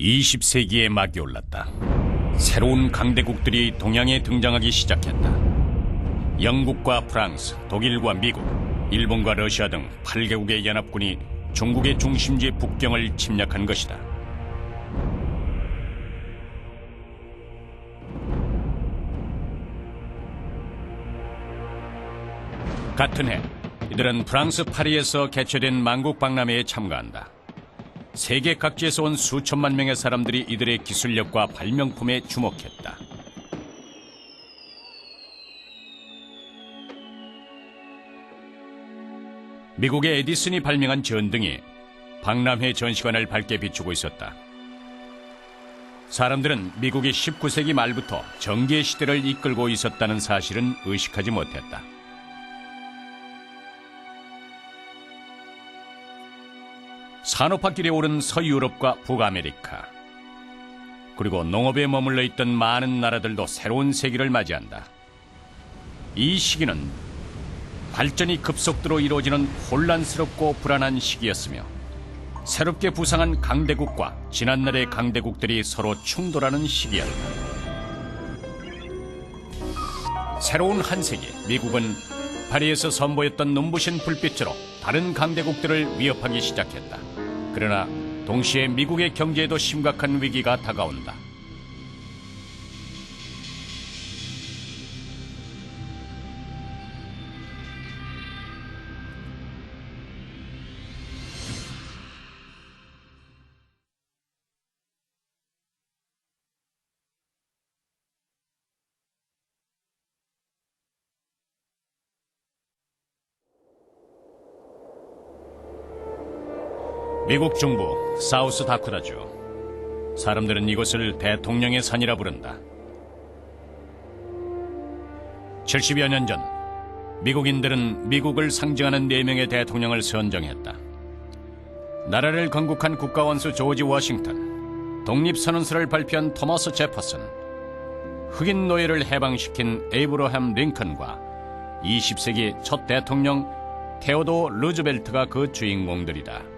20세기의 막이 올랐다. 새로운 강대국들이 동양에 등장하기 시작했다. 영국과 프랑스, 독일과 미국, 일본과 러시아 등 8개국의 연합군이 중국의 중심지 북경을 침략한 것이다. 같은 해, 이들은 프랑스 파리에서 개최된 만국박람회에 참가한다. 세계 각지에서 온 수천만 명의 사람들이 이들의 기술력과 발명품에 주목했다. 미국의 에디슨이 발명한 전등이 박람회 전시관을 밝게 비추고 있었다. 사람들은 미국이 19세기 말부터 전기의 시대를 이끌고 있었다는 사실은 의식하지 못했다. 산업화길에 오른 서유럽과 북아메리카, 그리고 농업에 머물러 있던 많은 나라들도 새로운 세기를 맞이한다. 이 시기는 발전이 급속도로 이루어지는 혼란스럽고 불안한 시기였으며, 새롭게 부상한 강대국과 지난날의 강대국들이 서로 충돌하는 시기였다. 새로운 한 세기, 미국은 파리에서 선보였던 눈부신 불빛으로 다른 강대국들을 위협하기 시작했다. 그러나 동시에 미국의 경제에도 심각한 위기가 다가온다. 미국 중부 사우스 다코타주. 사람들은 이곳을 대통령의 산이라 부른다. 70여 년 전 미국인들은 미국을 상징하는 4명의 대통령을 선정했다. 나라를 건국한 국가원수 조지 워싱턴, 독립선언서를 발표한 토마스 제퍼슨, 흑인 노예를 해방시킨 에이브러함 링컨과 20세기 첫 대통령 테오도어 루즈벨트가 그 주인공들이다.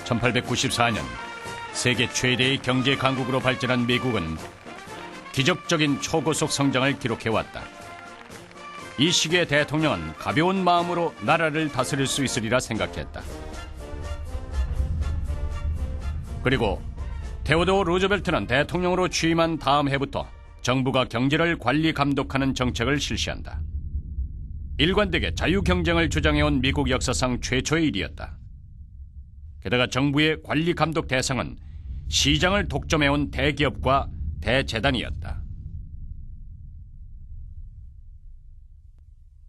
1894년 세계 최대의 경제 강국으로 발전한 미국은 기적적인 초고속 성장을 기록해왔다. 이 시기의 대통령은 가벼운 마음으로 나라를 다스릴 수 있으리라 생각했다. 그리고 테오도어 루즈벨트는 대통령으로 취임한 다음 해부터 정부가 경제를 관리 감독하는 정책을 실시한다. 일관되게 자유경쟁을 주장해온 미국 역사상 최초의 일이었다. 게다가 정부의 관리 감독 대상은 시장을 독점해온 대기업과 대재단이었다.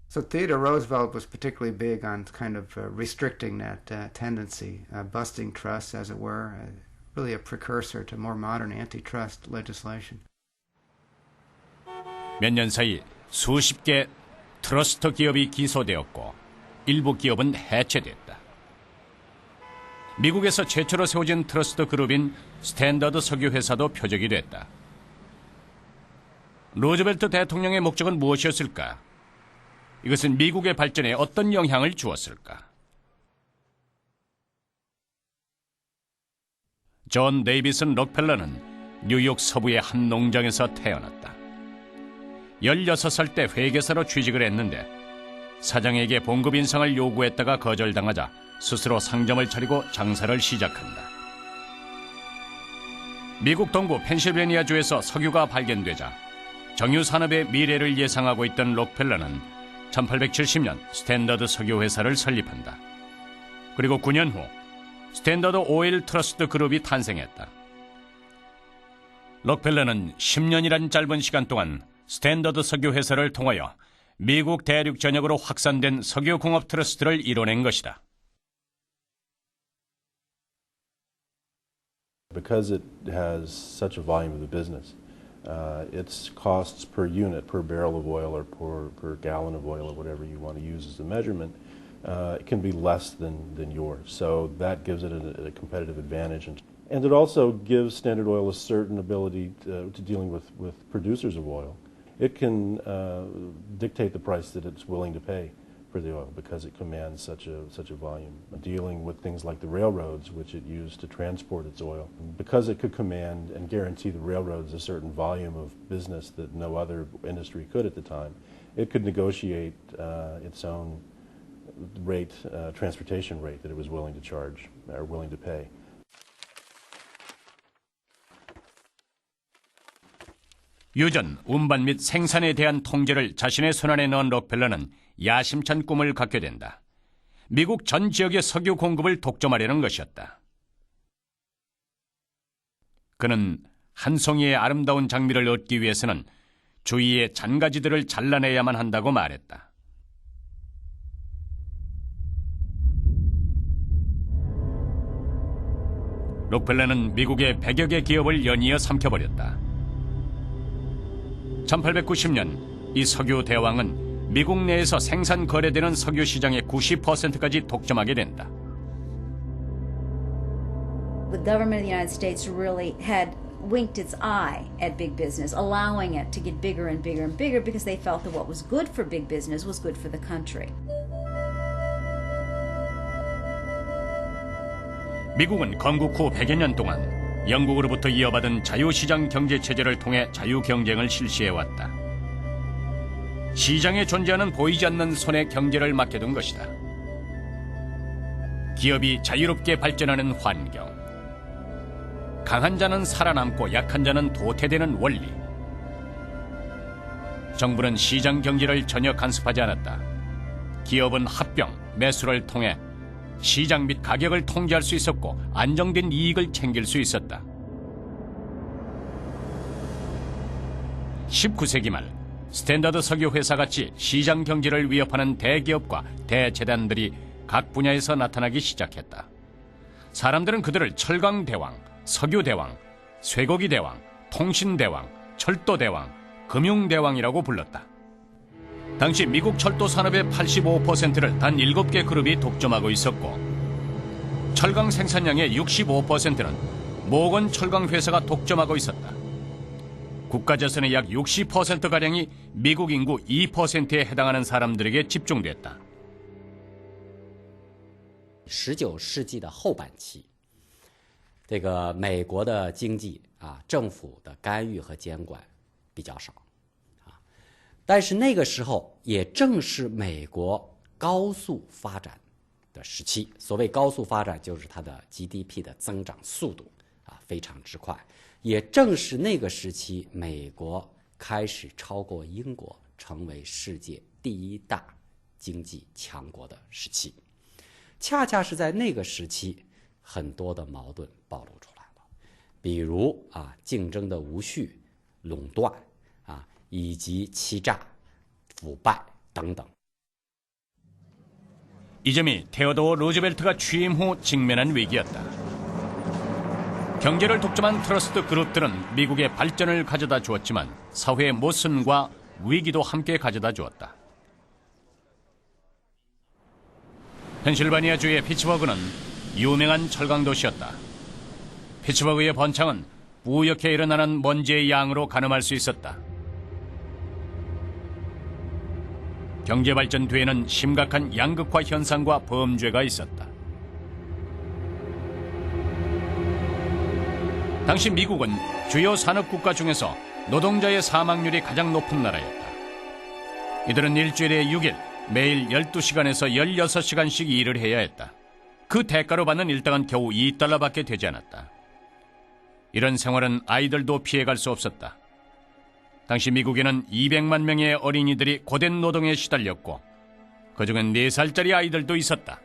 So Theodore Roosevelt was particularly big on kind of restricting that tendency, busting trusts, as it were, really a precursor to more modern antitrust legislation. 몇 년 사이 수십 개 트러스트 기업이 기소되었고 일부 기업은 해체됐다. 미국에서 최초로 세워진 트러스트 그룹인 스탠더드 석유회사도 표적이 됐다. 루즈벨트 대통령의 목적은 무엇이었을까? 이것은 미국의 발전에 어떤 영향을 주었을까? 존 데이비슨 록펠러는 뉴욕 서부의 한 농장에서 태어났다. 16살 때 회계사로 취직을 했는데 사장에게 봉급 인상을 요구했다가 거절당하자 스스로 상점을 차리고 장사를 시작한다. 미국 동부 펜실베니아주에서 석유가 발견되자 정유 산업의 미래를 예상하고 있던 록펠러는 1870년 스탠더드 석유회사를 설립한다. 그리고 9년 후 스탠더드 오일 트러스트 그룹이 탄생했다. 록펠러는 10년이란 짧은 시간 동안 스탠더드 석유회사를 통하여 미국 대륙 전역으로 확산된 석유공업 트러스트를 이뤄낸 것이다. Because it has such a volume of the business, its costs per unit, per barrel of oil or per gallon of oil or whatever you want to use as a measurement, it can be less than yours. So that gives it a competitive advantage. And it also gives Standard Oil a certain ability to dealing with producers of oil. It can dictate the price that it's willing to pay for the oil because it commands such a volume. Dealing with things like the railroads, which it used to transport its oil, because it could command and guarantee the railroads a certain volume of business that no other industry could at the time, it could negotiate its own rate, transportation rate that it was willing to charge or willing to pay. 유전, 운반 및 생산에 대한 통제를 자신의 손안에 넣은 록펠러는 야심찬 꿈을 갖게 된다. 미국 전 지역의 석유 공급을 독점하려는 것이었다. 그는 한 송이의 아름다운 장미를 얻기 위해서는 주위의 잔가지들을 잘라내야만 한다고 말했다. 록펠러는 미국의 100여 개 기업을 연이어 삼켜버렸다. 1890년 이 석유 대왕은 미국 내에서 생산 거래되는 석유 시장의 90%까지 독점하게 된다. The government of the United States really had winked its eye at big business, allowing it to get bigger and bigger and bigger because they felt that what was good for big business was good for the country. 미국은 건국 후 100여 년 동안 영국으로부터 이어받은 자유시장 경제체제를 통해 자유경쟁을 실시해왔다. 시장에 존재하는 보이지 않는 손에 경제를 맡겨둔 것이다. 기업이 자유롭게 발전하는 환경, 강한 자는 살아남고 약한 자는 도태되는 원리. 정부는 시장 경제를 전혀 간섭하지 않았다. 기업은 합병, 매수를 통해 시장 및 가격을 통제할 수 있었고 안정된 이익을 챙길 수 있었다. 19세기 말 스탠더드 석유 회사같이 시장 경제를 위협하는 대기업과 대재단들이 각 분야에서 나타나기 시작했다. 사람들은 그들을 철강대왕, 석유대왕, 쇠고기대왕, 통신대왕, 철도대왕, 금융대왕이라고 불렀다. 당시 미국 철도 산업의 85%를 단 7개 그룹이 독점하고 있었고 철강 생산량의 65%는 모건 철강 회사가 독점하고 있었다. 국가 재산의 약 60%가량이 미국 인구 2%에 해당하는 사람들에게 집중됐다. 19世纪的后半期，这个美国的经济政府的干预和监管比较少。但是那个时候也正是美国高速发展的时期，所谓高速发展就是它的 GDP 的增长速度非常之快，也正是那个时期美国开始超过英国成为世界第一大经济强国的时期。恰恰是在那个时期很多的矛盾暴露出来了，比如竞争的无序、垄断以及欺诈、腐败等等。 이 점이 테오도어 루즈벨트가 취임 후 직면한 위기였다. 경제를 독점한 트러스트 그룹들은 미국의 발전을 가져다 주었지만 사회의 모순과 위기도 함께 가져다 주었다. 펜실바니아주의 피츠버그는 유명한 철강 도시였다. 피츠버그의 번창은 뿌옇게 일어나는 먼지의 양으로 가늠할 수 있었다. 경제 발전 뒤에는 심각한 양극화 현상과 범죄가 있었다. 당시 미국은 주요 산업국가 중에서 노동자의 사망률이 가장 높은 나라였다. 이들은 일주일에 6일, 매일 12시간에서 16시간씩 일을 해야 했다. 그 대가로 받는 일당은 겨우 $2밖에 되지 않았다. 이런 생활은 아이들도 피해갈 수 없었다. 당시 미국에는 200만 명의 어린이들이 고된 노동에 시달렸고 그중엔 4살짜리 아이들도 있었다.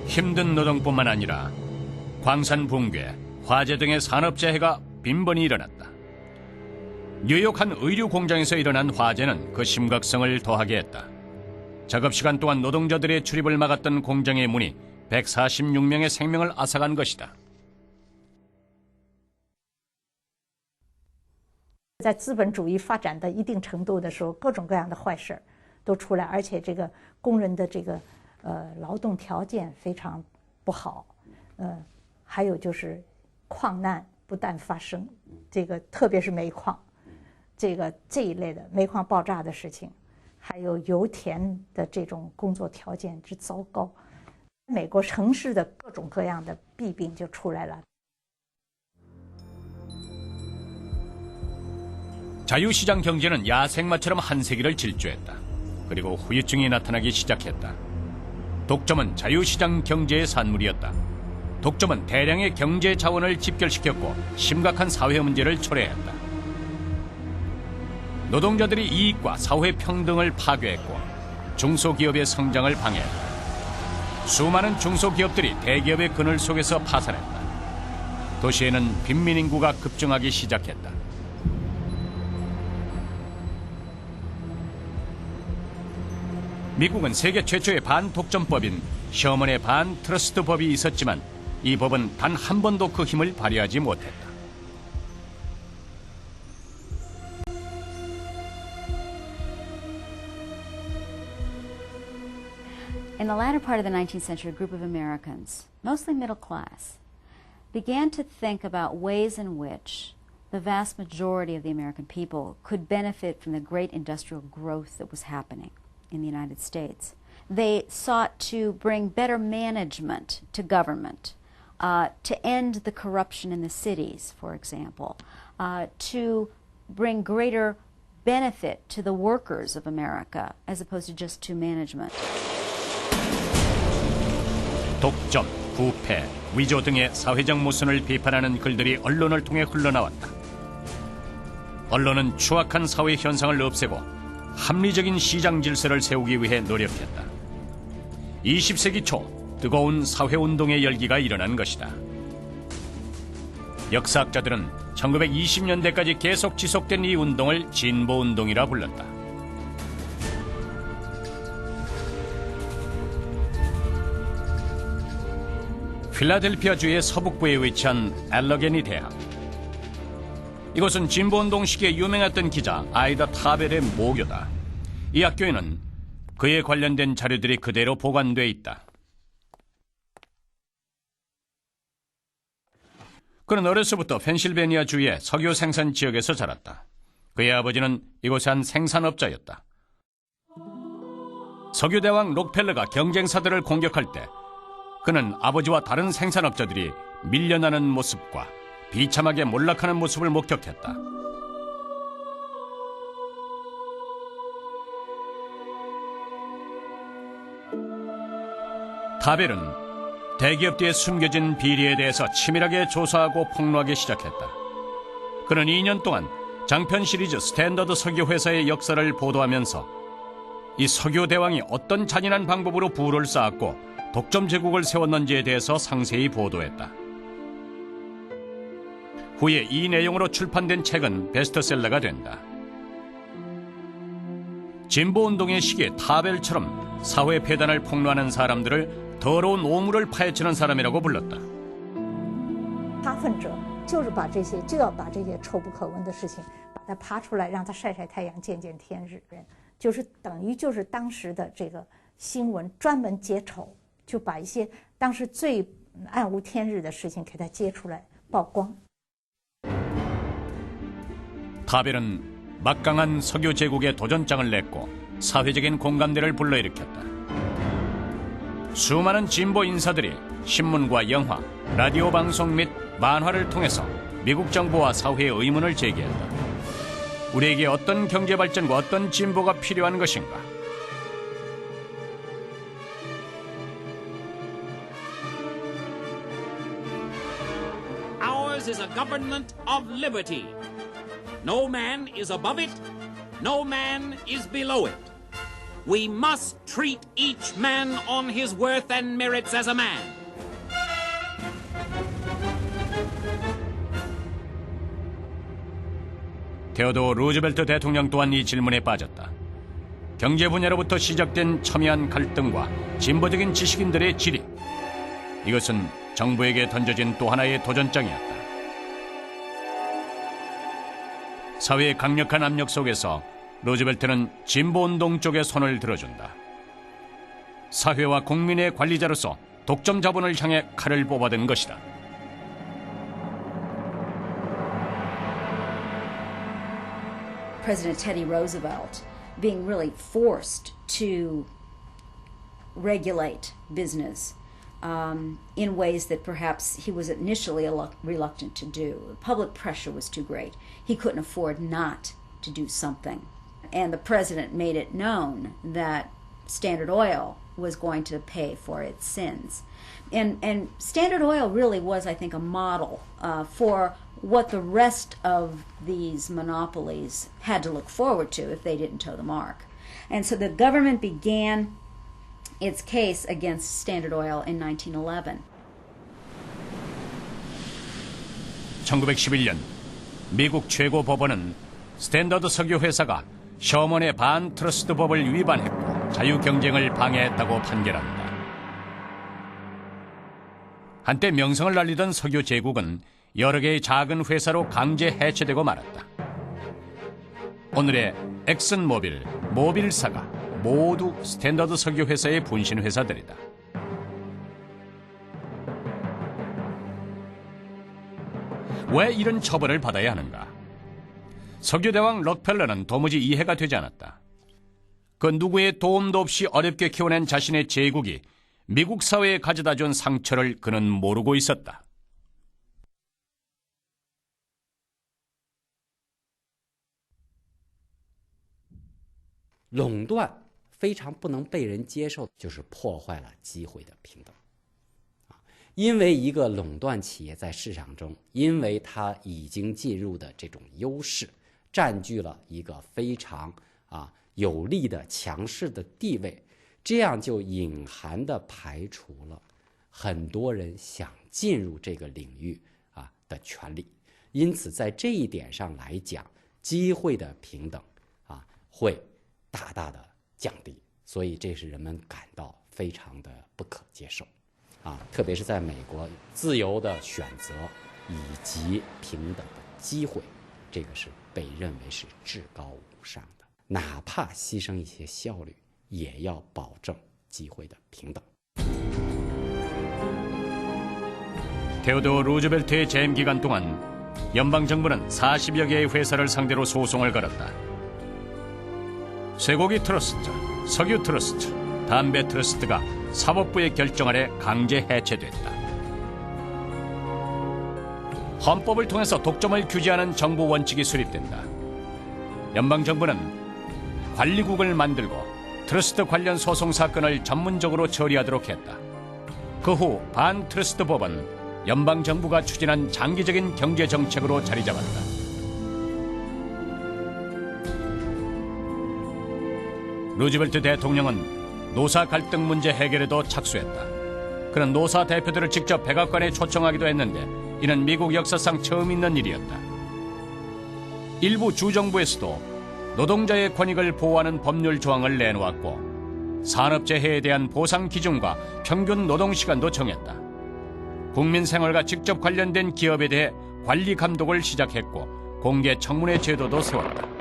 힘든 노동뿐만 아니라 광산 붕괴, 화재 등의 산업재해가 빈번히 일어났다. 뉴욕 한 의류 공장에서 일어난 화재는 그 심각성을 더하게 했다. 작업시간 동안 노동자들의 출입을 막았던 공장의 문이 146명의 생명을 앗아간 것이다. 在资本主义发展的一定程度的时候，各种各样的坏事都出来，而且这个工人的这个劳动条件非常不好，还有就是矿难不断发生，这个特别是煤矿，这一类的煤矿爆炸的事情，还有油田的这种工作条件之糟糕，美国城市的各种各样的弊病就出来了。 자유시장 경제는 야생마처럼 한 세기를 질주했다. 그리고 후유증이 나타나기 시작했다. 독점은 자유시장 경제의 산물이었다. 독점은 대량의 경제 자원을 집결시켰고 심각한 사회 문제를 초래했다. 노동자들이 이익과 사회 평등을 파괴했고 중소기업의 성장을 방해했다. 수많은 중소기업들이 대기업의 그늘 속에서 파산했다. 도시에는 빈민 인구가 급증하기 시작했다. 미국은 세계 최초의 반독점법인 셔먼의 반트러스트법이 있었지만 이 법은 단 한 번도 그 힘을 발휘하지 못했다. In the latter part of the 19th century, a group of Americans, mostly middle class, began to think about ways in which the vast majority of the American people could benefit from the great industrial growth that was happening in the United States. They sought to bring better management to government, to end the corruption in the cities, for example, to bring greater benefit to the workers of America as opposed to just to management. 독점, 부패, 위조 등의 사회적 모순을 비판하는 글들이 언론을 통해 흘러나왔다. 언론은 추악한 사회 현상을 없애고 합리적인 시장 질서를 세우기 위해 노력했다. 20세기 초 뜨거운 사회운동의 열기가 일어난 것이다. 역사학자들은 1920년대까지 계속 지속된 이 운동을 진보운동이라 불렀다. 필라델피아주의 서북부에 위치한 엘러게니 대학. 이곳은 진보운동 시기에 유명했던 기자 아이다 타벨의 모교다. 이 학교에는 그에 관련된 자료들이 그대로 보관돼 있다. 그는 어려서부터 펜실베니아주의 석유 생산 지역에서 자랐다. 그의 아버지는 이곳의 한 생산업자였다. 석유대왕 록펠러가 경쟁사들을 공격할 때 그는 아버지와 다른 생산업자들이 밀려나는 모습과 비참하게 몰락하는 모습을 목격했다. 타벨은 대기업들의 숨겨진 비리에 대해서 치밀하게 조사하고 폭로하기 시작했다. 그는 2년 동안 장편 시리즈 스탠더드 석유회사의 역사를 보도하면서 이 석유대왕이 어떤 잔인한 방법으로 부를 쌓았고 독점 제국을 세웠는지에 대해서 상세히 보도했다. 후에 이 내용으로 출판된 책은 베스트셀러가 된다. 진보운동의 시기에 타벨처럼 사회 폐단을 폭로하는 사람들을 더러운 오물을 파헤치는 사람이라고 불렀다. 扒粪者就是就要把这些臭不可闻的事情把它扒出来，让它晒晒太阳，见见天日，就是等于就是当时的这个新闻专门揭丑，就把一些当时最暗无天日的事情给它揭出来曝光。 타벨은 막강한 석유 제국의 도전장을 냈고 사회적인 공감대를 불러일으켰다. 수많은 진보 인사들이 신문과 영화, 라디오 방송 및 만화를 통해서 미국 정부와 사회의 의문을 제기했다. 우리에게 어떤 경제 발전과 어떤 진보가 필요한 것인가? Ours is a government of liberty. No man is above it, no man is below it. We must treat each man on his worth and merits as a man. 테오도어 루즈벨트 대통령 또한 이 질문에 빠졌다. 경제 분야로부터 시작된 첨예한 갈등과 진보적인 지식인들의 질의. 이것은 정부에게 던져진 또 하나의 도전장이었다. 사회의 강력한 압력 속에서 루즈벨트는 진보운동 쪽에 손을 들어준다. 他奋者就是把这些，就要把这些臭不可闻的事情把它扒出来，让它晒晒太阳，见见天日，就是等于就是当时的这个新闻专门揭丑，就把一些当时最暗无天日的事情把它揭出来曝光。 사회의 강력한 압력 속에서 루즈벨트는 사회와 국민의 관리자로서 독점 자본을 향해 칼을 뽑아든 것이다. President Teddy Roosevelt being really forced to regulate business in ways that perhaps he was initially reluctant to do. Public pressure was too great. He couldn't afford not to do something. And the president made it known that Standard Oil was going to pay for its sins. And Standard Oil really was, I think, a model for what the rest of these monopolies had to look forward to if they didn't toe the mark. And so the government began its case against Standard Oil in 1911. 1911년 미국 최고 법원은 스탠더드 석유 회사가 셔먼의 반트러스트 법을 위반했고 자유 경쟁을 방해했다고 판결한다. 한때 명성을 날리던 석유 제국은 여러 개의 작은 회사로 강제 해체되고 말았다. 오늘의 엑슨모빌, 모빌사가 모두 스탠더드 석유 회사의 분신 회사들이다. 왜 이런 처벌을 받아야 하는가? 석유대왕 록펠러는 도무지 이해가 되지 않았다. 그 누구의 도움도 없이 어렵게 키워낸 자신의 제국이 미국 사회에 가져다 준 상처를 그는 모르고 있었다. 垄断非常不能被人接受，就是破坏了机会的平等。因为一个垄断企业在市场中，因为它已经进入的这种优势，占据了一个非常有利的强势的地位，这样就隐含地排除了很多人想进入这个领域的权利。因此，在这一点上来讲，机会的平等会大大的降低，所以这是人们感到非常的不可接受特别是在美国，自由的选择以及平等的机会，这个是被认为是至高无上的，哪怕牺牲一些效率，也要保证机会的平等。 테오도어 루즈벨트의 재임 기간 동안 연방정부는 40여 개의 회사를 상대로 소송을 걸었다. 쇠고기 트러스트, 석유 트러스트, 담배 트러스트가 사법부의 결정 아래 강제 해체됐다. 헌법을 통해서 독점을 규제하는 정부 원칙이 수립된다. 연방정부는 관리국을 만들고 트러스트 관련 소송 사건을 전문적으로 처리하도록 했다. 그 후 반트러스트 법은 연방정부가 추진한 장기적인 경제정책으로 자리잡았다. 루즈벨트 대통령은 노사 갈등 문제 해결에도 착수했다. 그는 노사 대표들을 직접 백악관에 초청하기도 했는데 이는 미국 역사상 처음 있는 일이었다. 일부 주정부에서도 노동자의 권익을 보호하는 법률 조항을 내놓았고 산업재해에 대한 보상 기준과 평균 노동시간도 정했다. 국민생활과 직접 관련된 기업에 대해 관리 감독을 시작했고 공개 청문회 제도도 세웠다.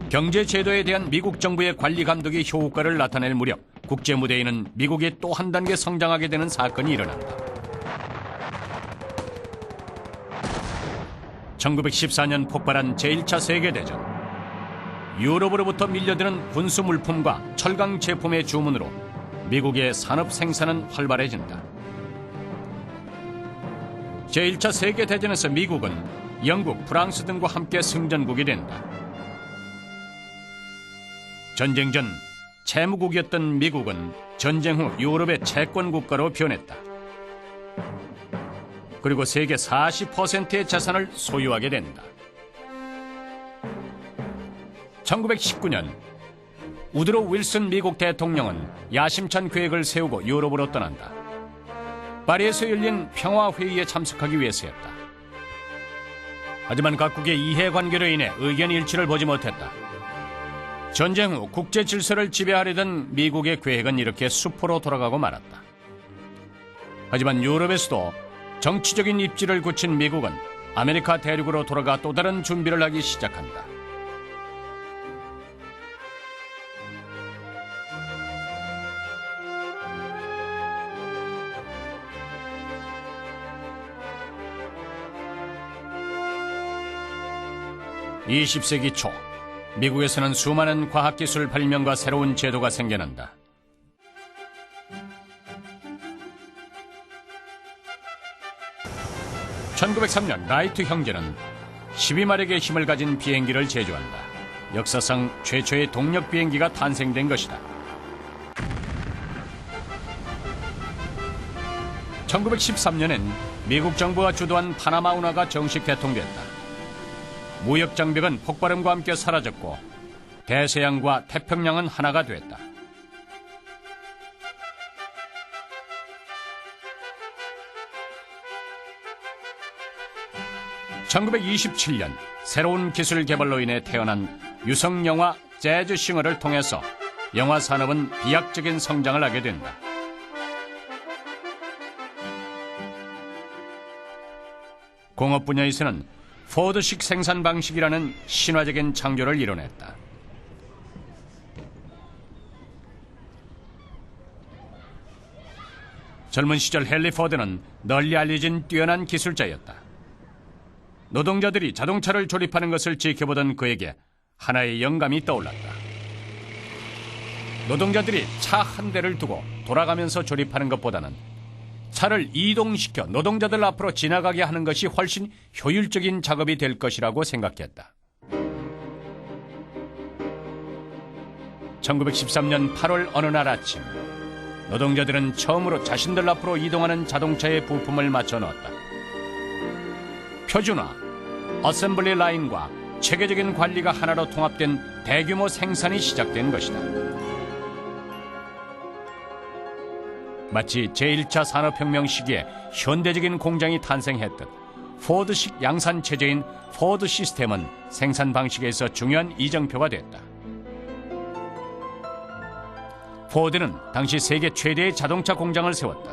경제 제도에 대한 미국 정부의 관리 감독이 효과를 나타낼 무렵 국제 무대에는 미국이 또 한 단계 성장하게 되는 사건이 일어난다. 1914년 폭발한 제1차 세계대전. 유럽으로부터 밀려드는 군수 물품과 철강 제품의 주문으로 미국의 산업 생산은 활발해진다. 제1차 세계대전에서 미국은 영국, 프랑스 등과 함께 승전국이 된다. 전쟁 전 채무국이었던 미국은 전쟁 후 유럽의 채권국가로 변했다. 그리고 세계 40%의 자산을 소유하게 된다. 1919년 우드로 윌슨 미국 대통령은 야심찬 계획을 세우고 유럽으로 떠난다. 파리에서 열린 평화회의에 참석하기 위해서였다. 하지만 각국의 이해관계로 인해 의견 일치를 보지 못했다. 전쟁 후 국제 질서를 지배하려던 미국의 계획은 이렇게 수포로 돌아가고 말았다. 하지만 유럽에서도 정치적인 입지를 굳힌 미국은 아메리카 대륙으로 돌아가 또 다른 준비를 하기 시작한다. (20세기) 초 미국에서는 수많은 과학기술 발명과 새로운 제도가 생겨난다. (1903년) 라이트 형제는 12마력의 힘을 가진 비행기를 제조한다. 역사상 최초의 동력 비행기가 탄생된 것이다. (1913년엔) 미국 정부가 주도한 파나마 운하가 정식 개통됐다. 무역 장벽은 폭발음과 함께 사라졌고 대서양과 태평양은 하나가 됐다. (1927년) 새로운 기술 개발로 인해 태어난 유성 영화 재즈 싱어를 통해서 영화 산업은 비약적인 성장을 하게 된다. 공업 분야에서는 포드식 생산 방식이라는 신화적인 창조를 이뤄냈다. 젊은 시절 헨리 포드는 널리 알려진 뛰어난 기술자였다. 노동자들이 자동차를 조립하는 것을 지켜보던 그에게 하나의 영감이 떠올랐다. 노동자들이 차 한 대를 두고 돌아가면서 조립하는 것보다는 차를 이동시켜 노동자들 앞으로 지나가게 하는 것이 훨씬 효율적인 작업이 될 것이라고 생각했다. 1913년 8월 어느 날 아침, 노동자들은 처음으로 자신들 앞으로 이동하는 자동차의 부품을 맞춰 넣었다. 표준화, 어셈블리 라인과 체계적인 관리가 하나로 통합된 대규모 생산이 시작된 것이다. 마치 제1차 산업혁명 시기에 현대적인 공장이 탄생했듯 포드식 양산체제인 포드 시스템은 생산 방식에서 중요한 이정표가 됐다. 포드는 당시 세계 최대의 자동차 공장을 세웠다.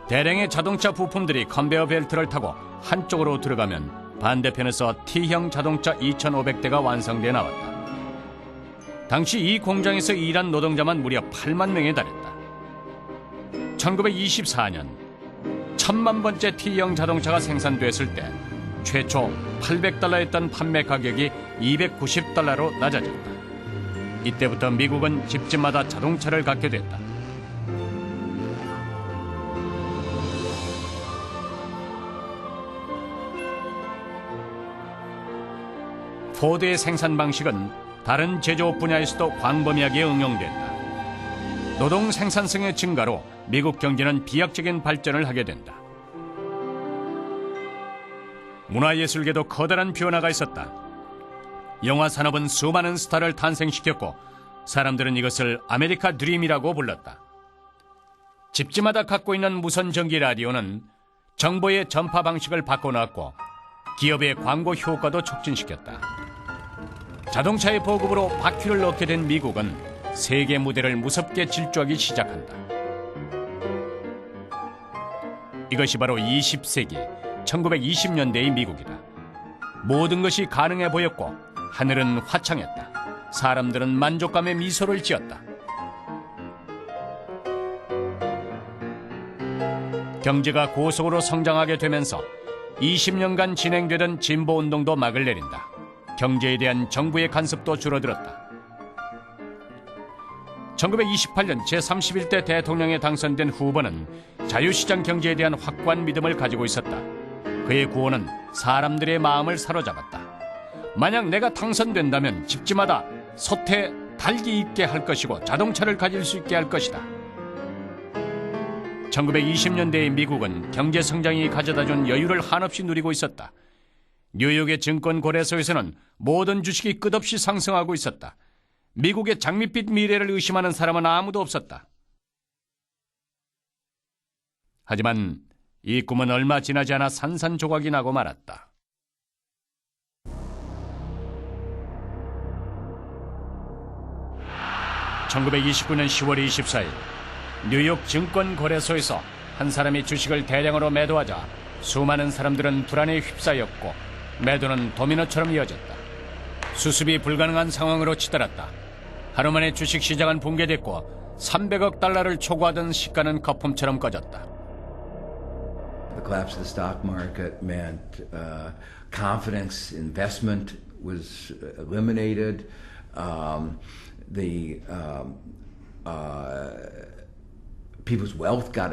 대량의 자동차 부품들이 컨베어 벨트를 타고 한쪽으로 들어가면 반대편에서 T형 자동차 2,500대가 완성돼 나왔다. 당시 이 공장에서 일한 노동자만 무려 8만 명에 달했다. 1924년 1000만 번째 T형 자동차가 생산됐을 때 최초 $800였던 판매 가격이 $290로 낮아졌다. 이때부터 미국은 집집마다 자동차를 갖게 됐다. 포드의 생산 방식은 다른 제조업 분야에서도 광범위하게 응용된다. 노동 생산성의 증가로 미국 경제는 비약적인 발전을 하게 된다. 문화예술계도 커다란 변화가 있었다. 영화 산업은 수많은 스타를 탄생시켰고 사람들은 이것을 아메리카 드림이라고 불렀다. 집집마다 갖고 있는 무선 전기 라디오는 정보의 전파 방식을 바꿔놨고 기업의 광고 효과도 촉진시켰다. 자동차의 보급으로 바퀴를 넣게 된 미국은 세계 무대를 무섭게 질주하기 시작한다. 이것이 바로 20세기 1920년대의 미국이다. 모든 것이 가능해 보였고 하늘은 화창했다. 사람들은 만족감의 미소를 지었다. 경제가 고속으로 성장하게 되면서 20년간 진행되던 진보운동도 막을 내린다. 경제에 대한 정부의 간섭도 줄어들었다. 1928년 제31대 대통령에 당선된 후보는 자유시장 경제에 대한 확고한 믿음을 가지고 있었다. 그의 구호는 사람들의 마음을 사로잡았다. 만약 내가 당선된다면 집집마다 솥에 달기 있게 할 것이고 자동차를 가질 수 있게 할 것이다. 1920년대의 미국은 경제 성장이 가져다준 여유를 한없이 누리고 있었다. 뉴욕의 증권 거래소에서는 모든 주식이 끝없이 상승하고 있었다. 미국의 장밋빛 미래를 의심하는 사람은 아무도 없었다. 하지만 이 꿈은 얼마 지나지 않아 산산조각이 나고 말았다. (1929년 10월 24일) 뉴욕 증권거래소에서 한 사람이 주식을 대량으로 매도하자 수많은 사람들은 불안에 휩싸였고 매도는 도미노처럼 이어졌다. 수습이 불가능한 상황으로 치달았다. 하루 만에 주식시장은 붕괴됐고 300억 달러를 초과하던 시가는 거품처럼 꺼졌다. The collapse of the stock market meant confidence, investment was eliminated. People's wealth got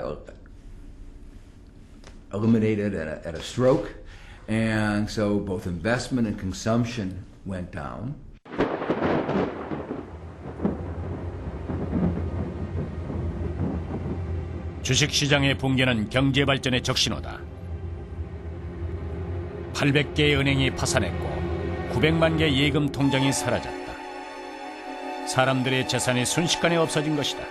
eliminated at a stroke, and so both investment and consumption went down. 주식시장의 붕괴는 경제 발전의 적신호다. 800개의 은행이 파산했고 900만 개 예금 통장이 사라졌다. 사람들의 재산이 순식간에 없어진 것이다.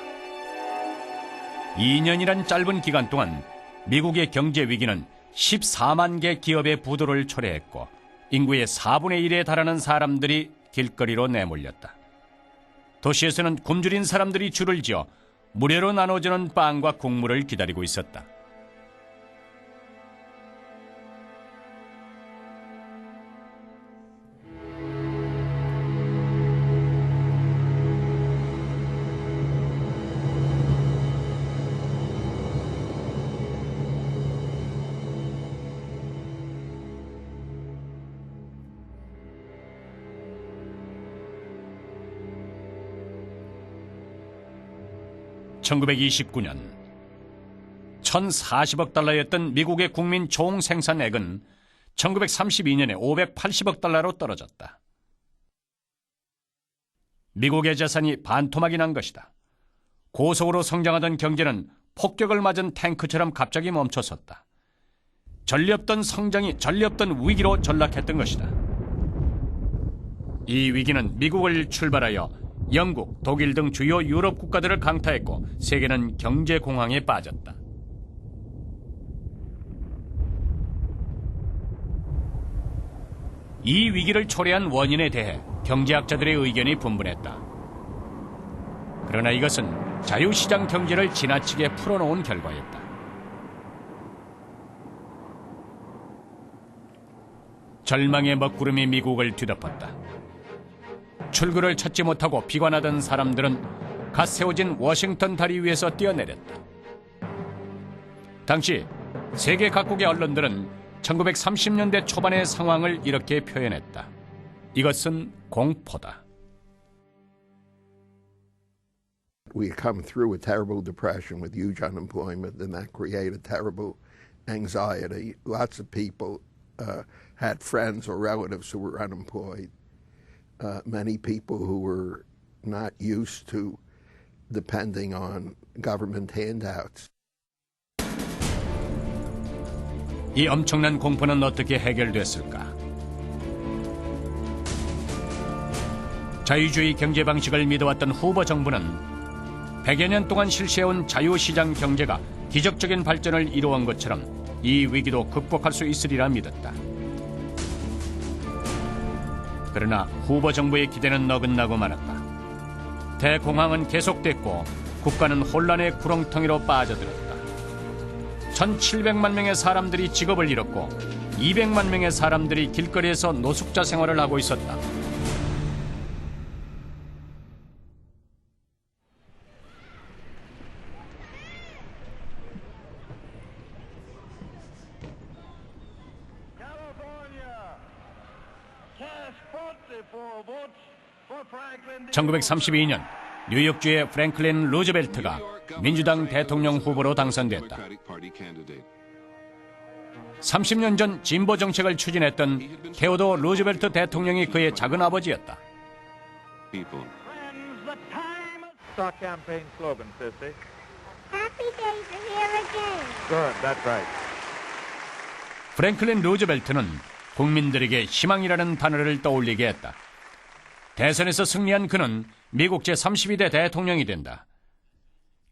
2년이란 짧은 기간 동안 미국의 경제 위기는 14만 개 기업의 부도를 초래했고 인구의 4분의 1에 달하는 사람들이 길거리로 내몰렸다. 도시에서는 굶주린 사람들이 줄을 지어 무료로 나눠주는 빵과 국물을 기다리고 있었다. (1929년) 1,040억 달러였던 미국의 국민 총생산액은 1932년에 580억 달러로 떨어졌다. 미국의 재산이 반토막이 난 것이다. 고속으로 성장하던 경제는 폭격을 맞은 탱크처럼 갑자기 멈춰섰다. 전례 없던 성장이 전례 없던 위기로 전락했던 것이다. 이 위기는 미국을 출발하여 영국, 독일 등 주요 유럽 국가들을 강타했고 세계는 경제 공황에 빠졌다. 이 위기를 초래한 원인에 대해 경제학자들의 의견이 분분했다. 그러나 이것은 자유시장 경제를 지나치게 풀어놓은 결과였다. 절망의 먹구름이 미국을 뒤덮었다. 출구를 찾지 못하고 비관하던 사람들은 갓 세워진 워싱턴 다리 위에서 뛰어내렸다. 당시 세계 각국의 언론들은 1930년대 초반의 상황을 이렇게 표현했다. 이것은 공포다. We had come through a terrible depression with huge unemployment, and that created terrible anxiety. Lots of people had friends or relatives who were unemployed. Many people who were not used to depending on government handouts. 이 엄청난 공포는 어떻게 해결됐을까? 자유주의 경제 방식을 믿어왔던 후보 정부는 100여 년 동안 실시해온 자유시장 경제가 기적적인 발전을 이루어온 것처럼 이 위기도 극복할 수 있으리라 믿었다. 그러나 후보 정부의 기대는 어긋나고 말았다. 대공황은 계속됐고 국가는 혼란의 구렁텅이로 빠져들었다. 1,700만 명의 사람들이 직업을 잃었고 200만 명의 사람들이 길거리에서 노숙자 생활을 하고 있었다. (1932년) 뉴욕주의 프랭클린 루즈벨트가 민주당 대통령 후보로 당선됐다. 30년 전 진보 정책을 추진했던 테오도 루즈벨트 대통령이 그의 작은 아버지였다. 프랭클린 루즈벨트는 국민들에게 희망이라는 단어를 떠올리게 했다. 대선에서 승리한 그는 미국 제32대 대통령이 된다.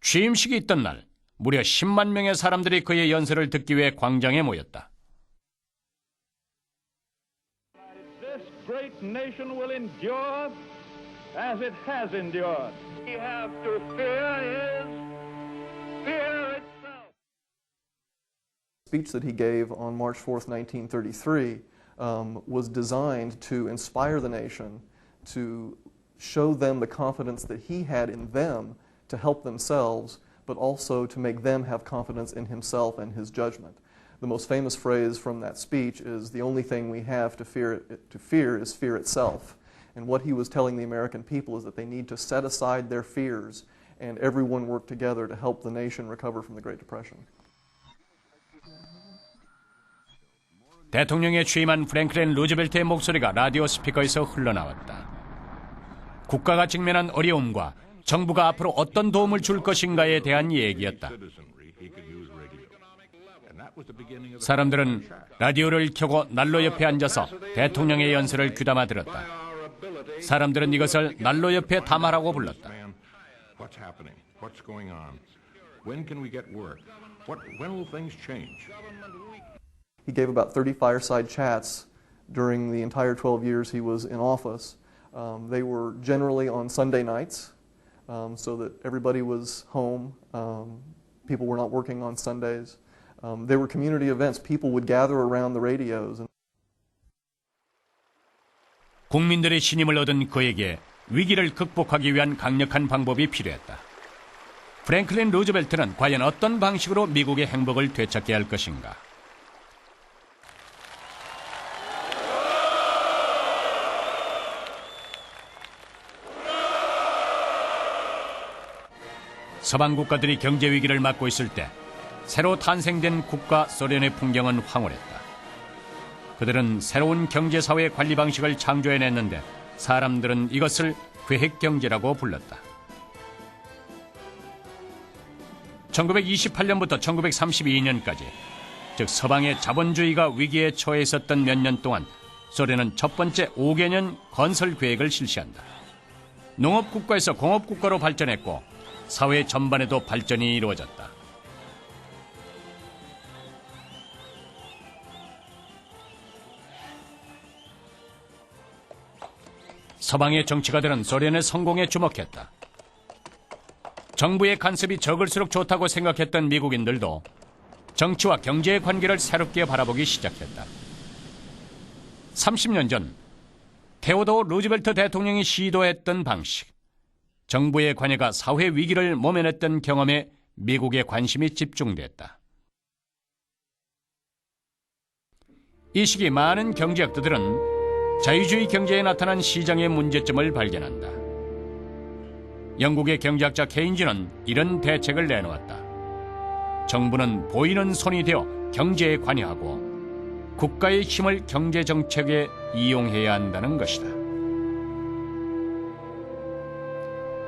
취임식이 있던 날 무려 10만 명의 사람들이 그의 연설을 듣기 위해 광장에 모였다. This great nation will endure as it has endured. We have to fear is fear itself. speech that he gave on March 4th, 1933 was designed to inspire the nation, to show them the confidence that he had in them to help themselves, but also to make them have confidence in himself and his judgment. The most famous phrase from that speech is, "The only thing we have to fear is fear itself." And what he was telling the American people is that they need to set aside their fears and everyone work together to help the nation recover from the Great Depression. 대통령에 취임한 프랭클린 루즈벨트의 목소리가 라디오 스피커에서 흘러나왔다. 국가가 직면한 어려움과 정부가 앞으로 어떤 도움을 줄 것인가에 대한 얘기였다. 사람들은 라디오를 켜고 난로 옆에 앉아서 대통령의 연설을 귀담아 들었다. 사람들은 이것을 난로 옆에 담화라고 불렀다. He gave about 30 fireside chats during the entire 12 years he was in office. They were generally on Sunday nights, so that everybody was home. People were not working on Sundays. They were community events. People would gather around the radios. 국민들의 신임을 얻은 그에게 위기를 극복하기 위한 강력한 방법이 필요했다. 프랭클린 루즈벨트는 과연 어떤 방식으로 미국의 행복을 되찾게 할 것인가? 서방 국가들이 경제 위기를 맞고 있을 때 새로 탄생된 국가 소련의 풍경은 황홀했다. 그들은 새로운 경제사회 관리 방식을 창조해냈는데 사람들은 이것을 계획경제라고 불렀다. 1928년부터 1932년까지, 즉 서방의 자본주의가 위기에 처해 있었던 몇 년 동안 소련은 첫 번째 5개년 건설 계획을 실시한다. 농업국가에서 공업국가로 발전했고 사회 전반에도 발전이 이루어졌다. 서방의 정치가들은 소련의 성공에 주목했다. 정부의 간섭이 적을수록 좋다고 생각했던 미국인들도 정치와 경제의 관계를 새롭게 바라보기 시작했다. 30년 전 테오도어 루즈벨트 대통령이 시도했던 방식, 정부의 관여가 사회 위기를 모면했던 경험에 미국의 관심이 집중됐다. 이 시기 많은 경제학자들은 자유주의 경제에 나타난 시장의 문제점을 발견한다. 영국의 경제학자 케인즈는 이런 대책을 내놓았다. 정부는 보이는 손이 되어 경제에 관여하고 국가의 힘을 경제정책에 이용해야 한다는 것이다.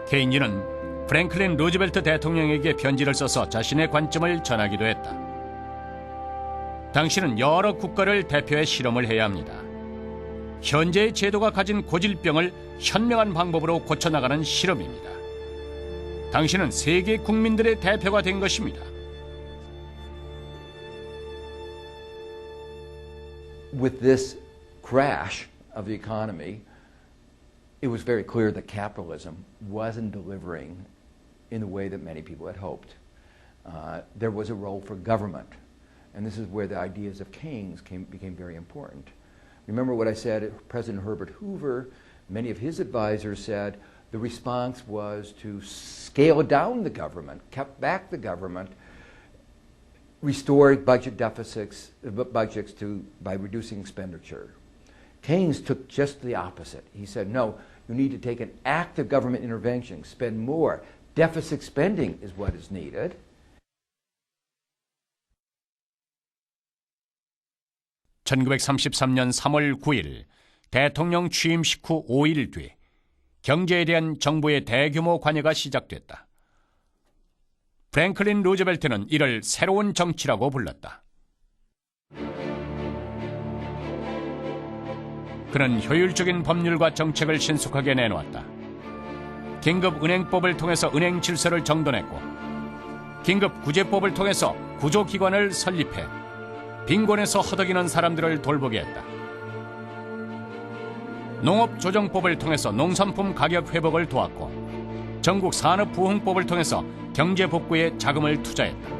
케인즈는 프랭클린 루즈벨트 대통령에게 편지를 써서 자신의 관점을 전하기도 했다. 당신은 여러 국가를 대표해 실험을 해야 합니다. 현재의 제도가 가진 고질병을 현명한 방법으로 고쳐나가는 실험입니다. 당신은 세계 국민들의 대표가 된 것입니다. With this crash of the economy, it was very clear that capitalism wasn't delivering in the way that many people had hoped. There was a role for government, and this is where the ideas of Keynes became very important. Remember what I said, President Herbert Hoover, many of his advisors said the response was to scale down the government, cut back the government, restore budget deficits, budgets by reducing expenditure. Keynes took just the opposite. He said, no, you need to take an active government intervention, spend more. Deficit spending is what is needed. (1933년 3월 9일) 대통령 취임식 후 5일 뒤 경제에 대한 정부의 대규모 관여가 시작됐다. 프랭클린 루즈벨트는 이를 새로운 정치라고 불렀다. 그는 효율적인 법률과 정책을 신속하게 내놓았다. 긴급은행법을 통해서 은행 질서를 정돈했고, 긴급구제법을 통해서 구조기관을 설립해 빈곤에서 허덕이는 사람들을 돌보게 했다. 농업조정법을 통해서 농산품 가격 회복을 도왔고, 전국 산업부흥법을 통해서 경제 복구에 자금을 투자했다.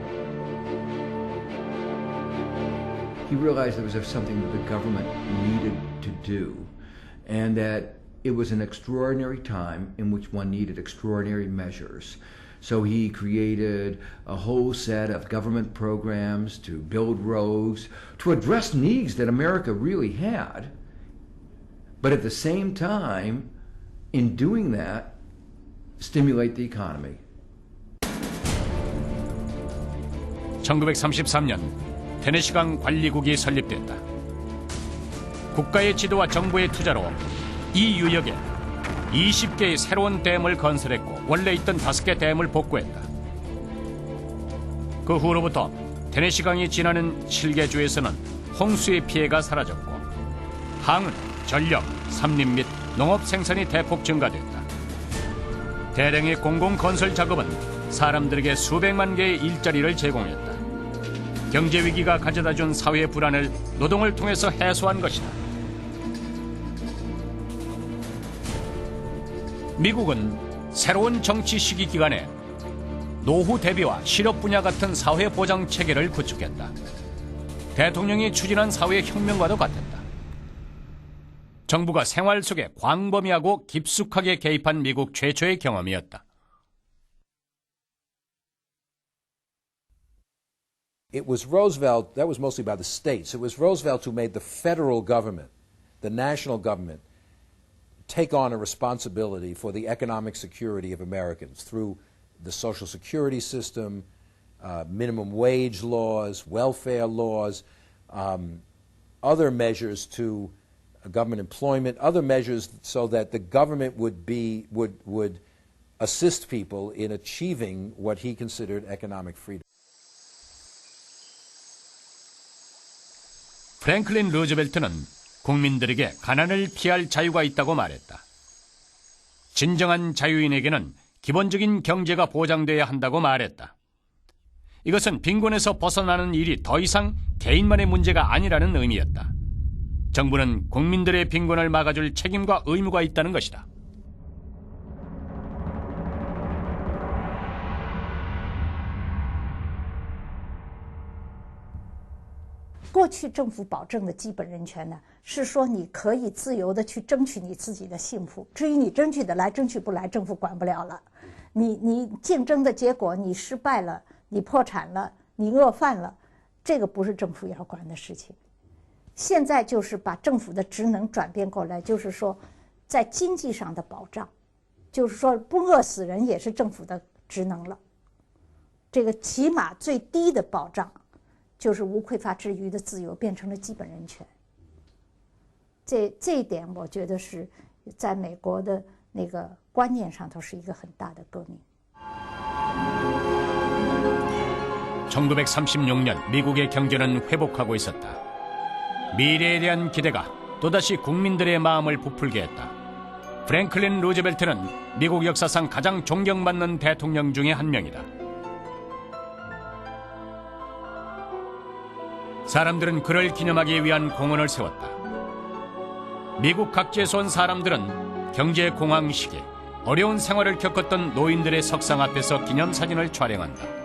he realized there was something that the government needed to do, and that it was an extraordinary time in which one needed extraordinary measures. So he created a whole set of government programs to build roads, to address needs that America really had. But at the same time, in doing that, stimulate the economy. 1933년 테네시강 관리국이 설립됐다. 국가의 지도와 정부의 투자로 이 유역에 20개의 새로운 댐을 건설했고 원래 있던 5개 댐을 복구했다. 그 후로부터 테네시강이 지나는 7개 주에서는 홍수의 피해가 사라졌고 항은, 전력, 삼림 및 농업 생산이 대폭 증가됐다. 대량의 공공건설 작업은 사람들에게 수백만 개의 일자리를 제공했다. 경제위기가 가져다준 사회 불안을 노동을 통해서 해소한 것이다. 미국은 새로운 정치 시기 기간에 노후 대비와 실업 분야 같은 사회 보장 체계를 구축했다. 대통령이 추진한 사회 혁명과도 같았다. 정부가 생활 속에 광범위하고 깊숙하게 개입한 미국 최초의 경험이었다. It was Roosevelt, that was mostly by the states. It was Roosevelt who made the federal government, the national government, take on a responsibility for the economic security of Americans through the Social Security system, minimum wage laws, welfare laws, other measures to government employment, other measures so that the government would assist people in achieving what he considered economic freedom. 프랭클린 루즈벨트는 국민들에게 가난을 피할 자유가 있다고 말했다. 진정한 자유인에게는 기본적인 경제가 보장돼야 한다고 말했다. 이것은 빈곤에서 벗어나는 일이 더 이상 개인만의 문제가 아니라는 의미였다. 정부는 국민들의 빈곤을 막아줄 책임과 의무가 있다는 것이다.过去政府保证的基本人权呢，是说你可以自由的去争取你自己的幸福，至于你争取得来争取不来，政府管不了了。你竞争的结果你失败了，你破产了，你饿饭了，这个不是政府要管的事情。现在就是把政府的职能转变过来，就是说在经济上的保障，就是说不饿死人也是政府的职能了。这个起码最低的保障就是无匮乏之余的自由变成了基本人权。这一点我觉得是在美国的那个观念上头是一个很大的革命。 1936년 미국의 경제는 회복하고 있었다. 미래에 대한 기대가 또다시 국민들의 마음을 부풀게 했다. 프랭클린 루즈벨트는 미국 역사상 가장 존경받는 대통령 중에 한 명이다. 사람들은 그를 기념하기 위한 공원을 세웠다. 미국 각지에서 온 사람들은 경제 공황 시기에 어려운 생활을 겪었던 노인들의 석상 앞에서 기념사진을 촬영한다.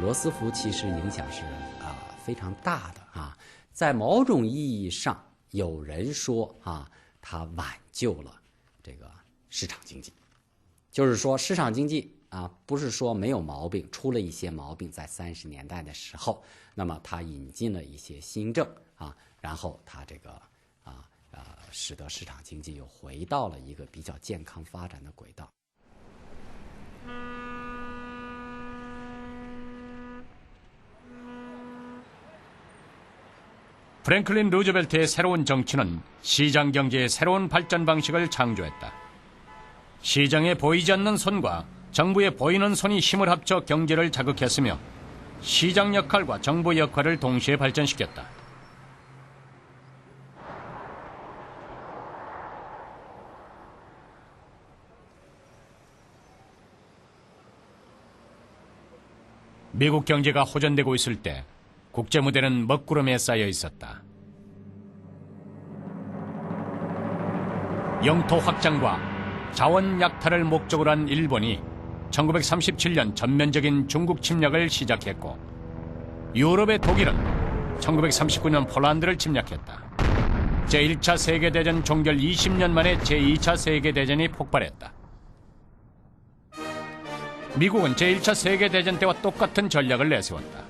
罗斯福其实影响是非常大的啊，在某种意义上，有人说他挽救了这个市场经济，就是说市场经济不是说没有毛病，出了一些毛病，在30年代的时候，那么他引进了一些新政然后他这个使得市场经济又回到了一个比较健康发展的轨道。 프랭클린 루즈벨트의 새로운 정치는 시장 경제의 새로운 발전 방식을 창조했다. 시장에 보이지 않는 손과 정부에 보이는 손이 힘을 합쳐 경제를 자극했으며 시장 역할과 정부 역할을 동시에 발전시켰다. 미국 경제가 호전되고 있을 때 국제 무대는 먹구름에 쌓여 있었다. 영토 확장과 자원 약탈을 목적으로 한 일본이 1937년 전면적인 중국 침략을 시작했고, 유럽의 독일은 1939년 폴란드를 침략했다. 제1차 세계대전 종결 20년 만에 제2차 세계대전이 폭발했다. 미국은 제1차 세계대전 때와 똑같은 전략을 내세웠다.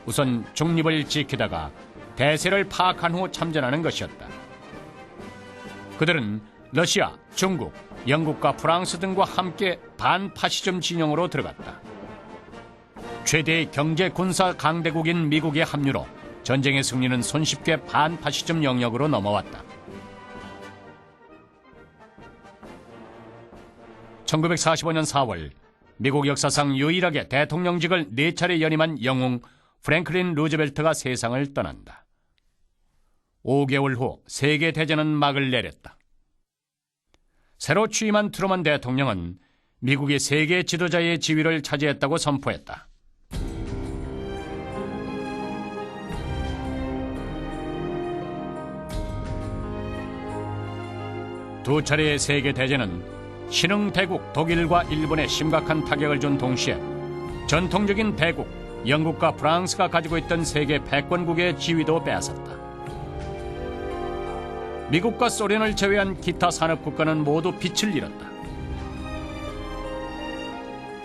우선 중립을 지키다가 대세를 파악한 후 참전하는 것이었다. 그들은 러시아, 중국, 영국과 프랑스 등과 함께 반파시즘 진영으로 들어갔다. 최대의 경제 군사 강대국인 미국의 합류로 전쟁의 승리는 손쉽게 반파시즘 영역으로 넘어왔다. 1945년 4월 미국 역사상 유일하게 대통령직을 4차례 연임한 영웅 프랭클린 루즈벨트가 세상을 떠난다. 5개월 후 세계대전은 막을 내렸다. 새로 취임한 트루먼 대통령은 미국이 세계 지도자의 지위를 차지했다고 선포했다. 두 차례의 세계대전은 신흥대국 독일과 일본에 심각한 타격을 준 동시에 전통적인 대국 영국과 프랑스가 가지고 있던 세계 패권국의 지위도 빼앗았다. 미국과 소련을 제외한 기타 산업국가는 모두 빛을 잃었다.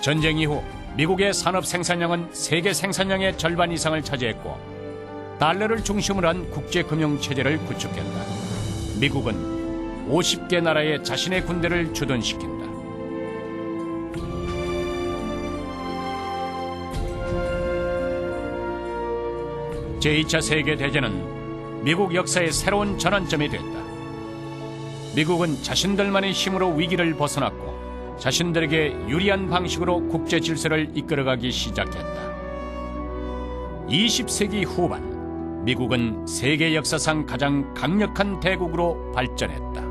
전쟁 이후 미국의 산업 생산량은 세계 생산량의 절반 이상을 차지했고, 달러를 중심으로 한 국제금융체제를 구축했다. 미국은 50개 나라에 자신의 군대를 주둔시킨다. 제2차 세계대전은 미국 역사의 새로운 전환점이 됐다. 미국은 자신들만의 힘으로 위기를 벗어났고 자신들에게 유리한 방식으로 국제 질서를 이끌어가기 시작했다. 20세기 후반, 미국은 세계 역사상 가장 강력한 대국으로 발전했다.